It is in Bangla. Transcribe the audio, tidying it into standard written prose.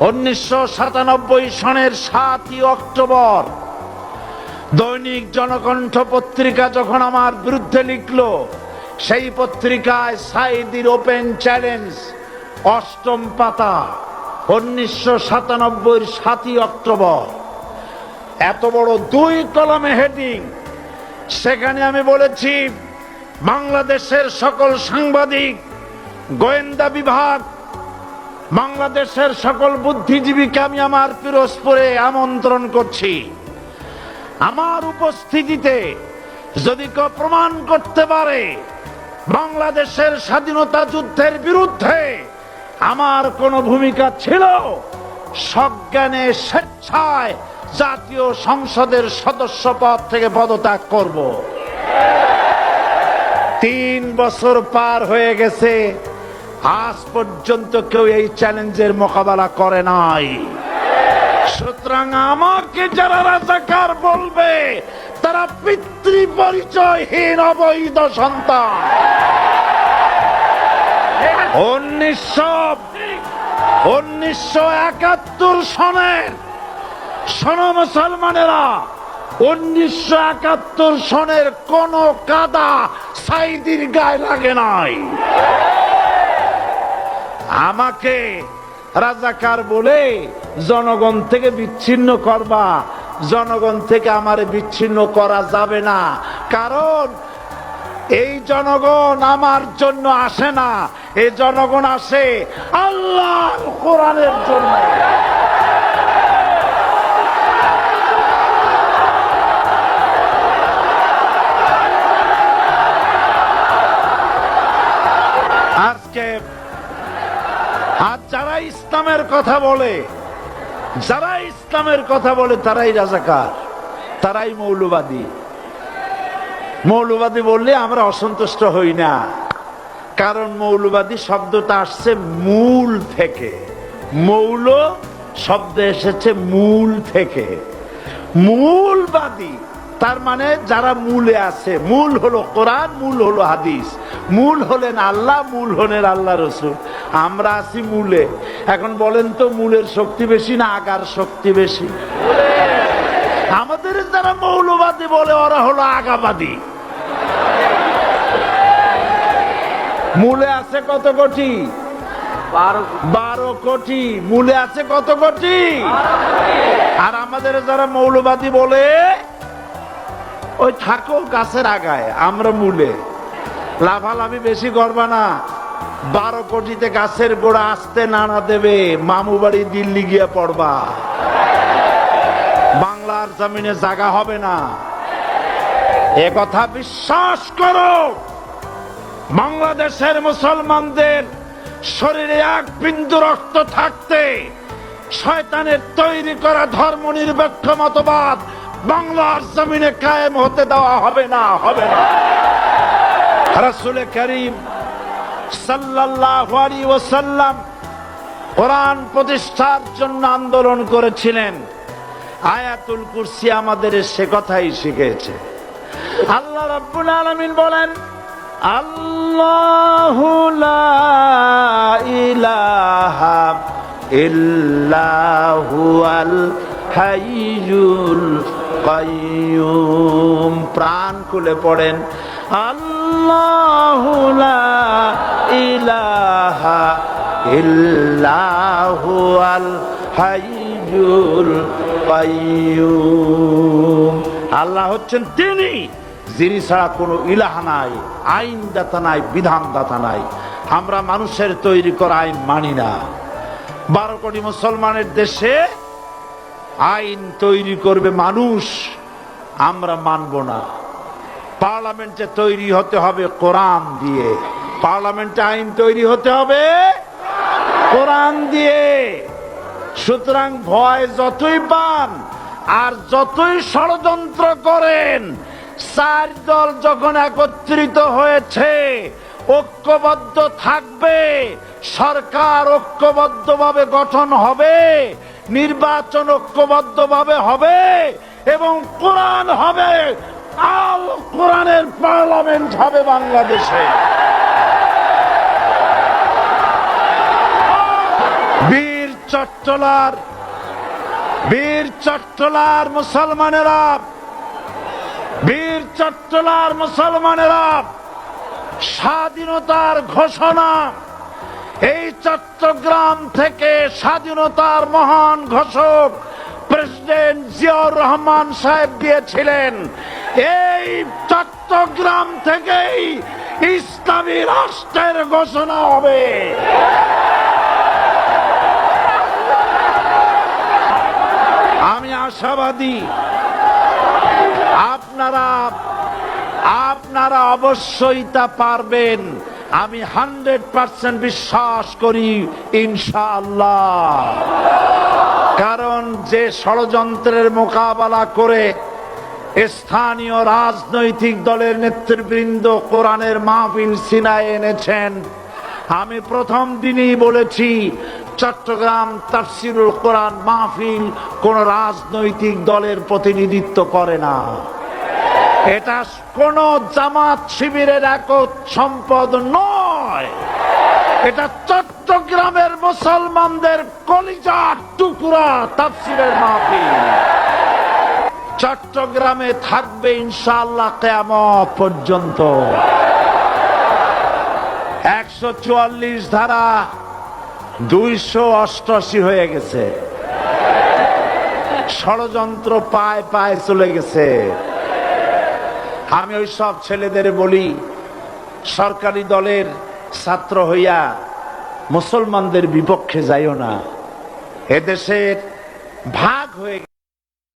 1997 সনের 7 অক্টোবর দৈনিক জনকণ্ঠ পত্রিকা যখন আমার বিরুদ্ধে লিখল, সেই পত্রিকায় সাঈদীর ওপেন চ্যালেঞ্জ 8ম পাতা 1997 7 অক্টোবর, এত বড় 2 কলমে হেডিং। সেখানে আমি বলেছি, বাংলাদেশের সকল সাংবাদিক, গোয়েন্দা বিভাগ, বাংলাদেশের সকল বুদ্ধিজীবীকে আমি আমার পিরোজপুরে আমন্ত্রণ করছি। আমার উপস্থিতিতে যদি কেউ প্রমাণ করতে পারে বাংলাদেশের স্বাধীনতা যুদ্ধের বিরুদ্ধে আমার কোনো ভূমিকা ছিল, সজ্ঞানে স্বেচ্ছায় জাতীয় সংসদের সদস্য পদ থেকে পদত্যাগ করব। 3 বছর পার হয়ে গেছে, আজ পর্যন্ত কেউ এই চ্যালেঞ্জের মোকাবেলা করে নাই। সুতরাং আমাকে যারা রাজাকার বলবে, তারা পিতৃ পরিচয়হীন অবৈধ সন্তান। 1971 সনের, শোনো মুসলমানেরা, 1971 সনের কোন কাদা সাঈদীর গায়ে লাগে নাই। আমাকে রাজাকার বলে জনগণ থেকে বিচ্ছিন্ন করবা, জনগণ থেকে আমারে বিচ্ছিন্ন করা যাবে না। কারণ এই জনগণ আমার জন্য আসে না, এই জনগণ আসে আল্লাহর কোরআনের জন্য। আজ যারা ইসলামের কথা বলে, তারাই রাজাকার, তারাই মৌলবাদী। মৌলবাদী বললে আমরা অসন্তুষ্ট হই না, কারণ মৌলবাদী শব্দটা আসছে মূল থেকে। মৌল শব্দ এসেছে মূল থেকে। মূলবাদী তার মানে যারা মূলে আছে। মূল হলো কোরআন, মূল হলো হাদিস, মূল হলেন আল্লাহ, মূল হলেন আল্লাহ রসুল। আমরা আছি মূলে। এখন বলেন তো, মূলের শক্তি বেশি না আগার শক্তি বেশি? আমাদের যারা মৌলবাদী বলে, ওরা হলো আগাবাদী। মূলে আছে কত কোটি? 12 কোটি। মূলে আছে কত কোটি? আর আমাদের যারা মৌলবাদী বলে, ওই থাকো গাছের আগায়, আমরা মূলে। লাফালাফি বেশি করবা না, 12 কোটিতে গাছের গোড়া আসতে নানা দেবে, মামু বাড়ি দিল্লি গিয়ে পড়বা, বাংলার জমিনে জায়গা হবে না। এ কথা বিশ্বাস করো। বাংলাদেশের মুসলমানদের শরীরে 1 বিন্দু রক্ত থাকতে শয়তানের তৈরি করা ধর্ম নিরপেক্ষ মতবাদ বাংলার জমিনে কায়েম হতে দেওয়া হবে না, হবে না। রাসূল করিম সাল্লাল্লাহু আলাইহি ওয়াসাল্লাম কোরআন প্রতিষ্ঠার জন্য আন্দোলন করেছিলেন। আয়াতুল কুরসি আমাদের সে কথাই শিখিয়েছে। আল্লাহ রাব্বুল আলামিন বলেন, আল্লাহু লা ইলাহা ইল্লাহু আল হাইয়ুল কাইয়ুম। প্রাণ খুলে পড়েন, আল্লাহু লা ইলাহা ইল্লাহু আল হাইয়ুল কাইয়ুম। আল্লাহ হচ্ছেন তিনি, যিনি ছাড়া কোনো ইলাহ নাই, আইনদাতা নাই, বিধানদাতা নাই। আমরা মানুষের তৈরি করা আইন মানি না। 12 কোটি মুসলমানের দেশে আইন তৈরি করবে মানুষ, আমরা মানব না। পার্লামেন্টে তৈরি হতে হবে কোরআন দিয়ে, পার্লামেন্টে আইন তৈরি হতে হবে কোরআন দিয়ে। সুতরাং ভয় যতই পান আর যতই ষড়যন্ত্র করেন, 4 দল যখন একত্রিত হয়েছে, ঐক্যবদ্ধ থাকবে, সরকার ঐক্যবদ্ধভাবে গঠন হবে, নির্বাচন ঐক্যবদ্ধভাবে হবে এবং কোরআন হবে, আল কোরআনের পার্লামেন্ট হবে বাংলাদেশে। বীর চট্টলার মুসলমানেরা স্বাধীনতার ঘোষণা এই চট্টগ্রাম থেকে স্বাধীনতার মহান ঘোষক প্রেসিডেন্ট জিয়াউর রহমান সাহেব দিয়েছিলেন। এই চট্টগ্রাম থেকেই ইসলামী রাষ্ট্রের ঘোষণা হবে। আমি আশাবাদী আপনারা অবশ্যই তা পারবেন। আমি 100% বিশ্বাস করি ইনশাআল্লাহ। কারণ যে ষড়যন্ত্রের মোকাবেলা করে স্থানীয় রাজনৈতিক দলের নেতৃবৃন্দ কোরআনের মাহফিল সিনায় এনেছেন, আমি প্রথম দিনই বলেছি চট্টগ্রাম তাফসিরুল কোরআন মাহফিল কোন রাজনৈতিক দলের প্রতিনিধিত্ব করে না। এটা কোন জামাত শিবিরের একক সম্পদ নয়। এটা চট্টগ্রামের মুসলমানদের কলিজার টুকরা তাফসিরের মাহফিল। চট্টগ্রামে থাকবে ইনশাআল্লাহ কিয়ামত পর্যন্ত। 144 ধারা 288 হয়ে গেছে। ষড়যন্ত্র পায় পায় চলে গেছে। আমি ওই সব ছেলেদের বলি, সরকারি দলের ছাত্র হইয়া মুসলমানদের বিপক্ষে যাইও না। এদেশের ভাগ হয়ে